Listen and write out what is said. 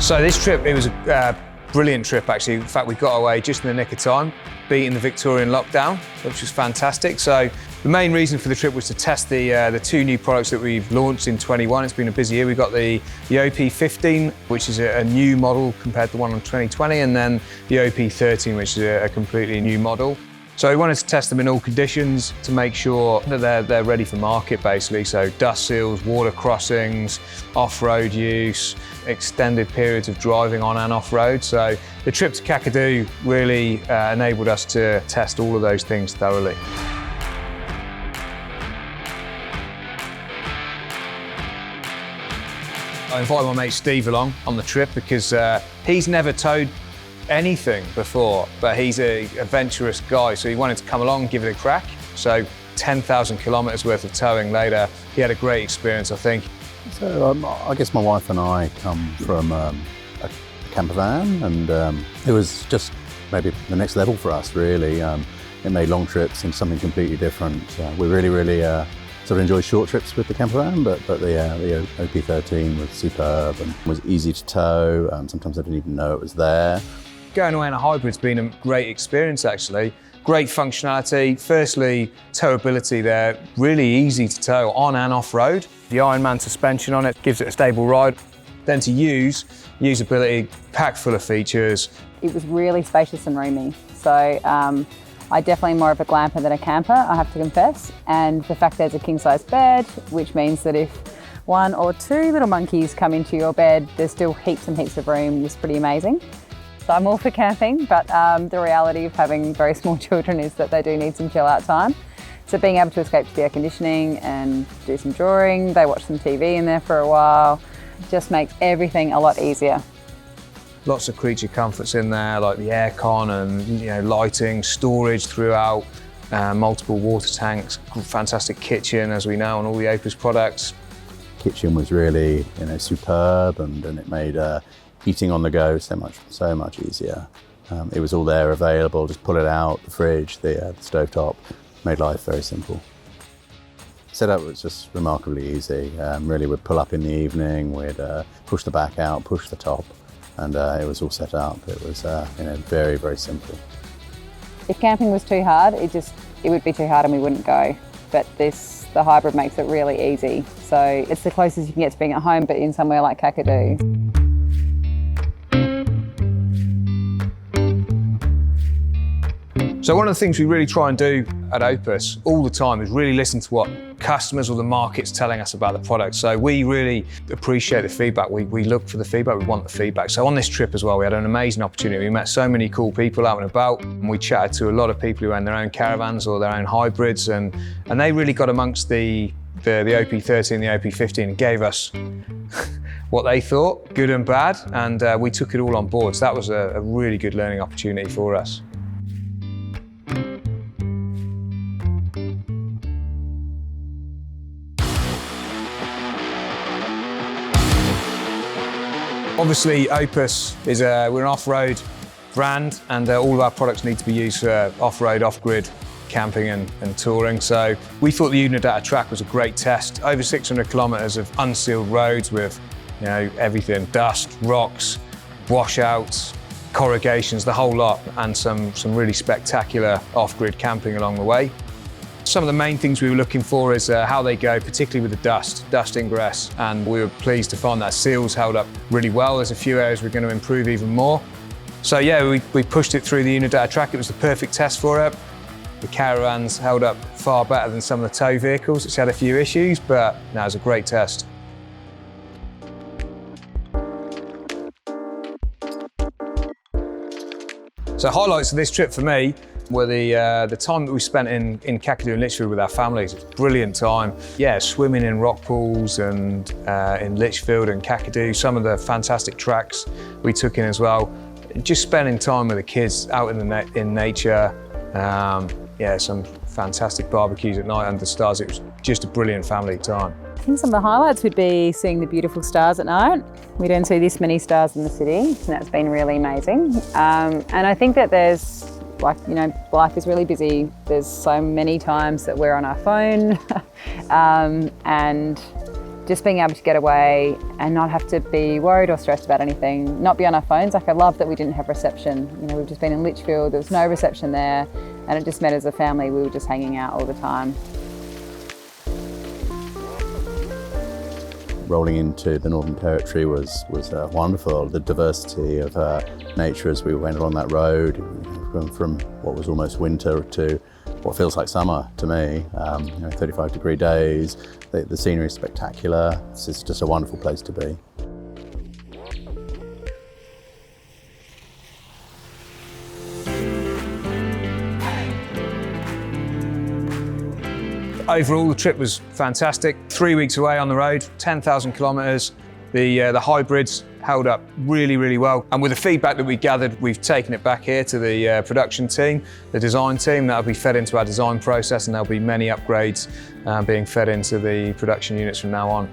So this trip, it was a brilliant trip actually. In fact, we got away just in the nick of time, beating the Victorian lockdown, which was fantastic. So the main reason for the trip was to test the two new products that we've launched in 21. It's been a busy year. We got the OP15, which is a new model compared to the one in 2020, and then the OP13, which is a completely new model. So we wanted to test them in all conditions to make sure that they're ready for market, basically. So dust seals, water crossings, off-road use, extended periods of driving on and off-road. So the trip to Kakadu really enabled us to test all of those things thoroughly. I invited my mate Steve along on the trip because he's never towed anything before, but he's an adventurous guy, so he wanted to come along and give it a crack. So 10,000 kilometres worth of towing later, he had a great experience, I think. So I guess my wife and I come from a camper van, and it was just maybe the next level for us, really. It made long trips into something completely different. We really sort of enjoy short trips with the camper van, but the OP13 was superb and was easy to tow. Sometimes I didn't even know it was there. Going away in a hybrid's been a great experience, actually. Great functionality. Firstly, towability there, really easy to tow on and off-road. The Ironman suspension on it gives it a stable ride. Then to use, usability, packed full of features. It was really spacious and roomy. So I definitely more of a glamper than a camper, I have to confess. And the fact there's a king-size bed, which means that if one or two little monkeys come into your bed, there's still heaps and heaps of room. It's pretty amazing. So I'm all for camping, but the reality of having very small children is that they do need some chill out time. So being able to escape to the air conditioning and do some drawing, they watch some TV in there for a while, just makes everything a lot easier. Lots of creature comforts in there, like the aircon and lighting, storage throughout, multiple water tanks, fantastic kitchen, as we know, on all the Opus products. Kitchen was really superb, and it made eating on the go so much easier. It was all there available, just pull it out, the fridge, the stovetop, made life very simple. Setup was just remarkably easy. Really, we'd pull up in the evening, we'd push the back out, push the top, and it was all set up. It was very, very simple. If camping was too hard, it would be too hard and we wouldn't go. But the hybrid makes it really easy. So it's the closest you can get to being at home, but in somewhere like Kakadu. So one of the things we really try and do at Opus all the time is really listen to what customers or the market's telling us about the product. So we really appreciate the feedback. We look for the feedback, we want the feedback. So on this trip as well, we had an amazing opportunity. We met so many cool people out and about, and we chatted to a lot of people who own their own caravans or their own hybrids, and they really got amongst the OP13 and the OP15 and gave us what they thought, good and bad, and we took it all on board. So that was a really good learning opportunity for us. Obviously, Opus is we're an off-road brand, and all of our products need to be used for off-road, off-grid camping and touring. So we thought the Oodnadatta track was a great test. Over 600 kilometres of unsealed roads with everything, dust, rocks, washouts, corrugations, the whole lot, and some really spectacular off-grid camping along the way. Some of the main things we were looking for is how they go, particularly with the dust ingress, and we were pleased to find that seals held up really well. There's a few areas we're going to improve even more. So yeah, we pushed it through the Oodnadatta track. It was the perfect test for it. The caravans held up far better than some of the tow vehicles, which had a few issues, but no, it was a great test. So highlights of this trip for me were the time that we spent in Kakadu and Litchfield with our families. It was a brilliant time. Yeah, swimming in rock pools and in Litchfield and Kakadu, some of the fantastic tracks we took in as well. Just spending time with the kids out in nature. Yeah, some fantastic barbecues at night under the stars. It was just a brilliant family time. I think some of the highlights would be seeing the beautiful stars at night. We don't see this many stars in the city, and that's been really amazing. And I think that there's life is really busy. There's so many times that we're on our phone and just being able to get away and not have to be worried or stressed about anything, not be on our phones. Like, I love that we didn't have reception. You know, we've just been in Litchfield, there was no reception there, and it just meant as a family we were just hanging out all the time. Rolling into the Northern Territory was wonderful. The diversity of nature as we went along that road, from what was almost winter to what feels like summer to me. 35-degree days, the scenery is spectacular. It's just a wonderful place to be. Overall, the trip was fantastic. 3 weeks away on the road, 10,000 kilometres. The hybrids held up really, really well. And with the feedback that we gathered, we've taken it back here to the production team, the design team. That'll be fed into our design process, and there'll be many upgrades being fed into the production units from now on.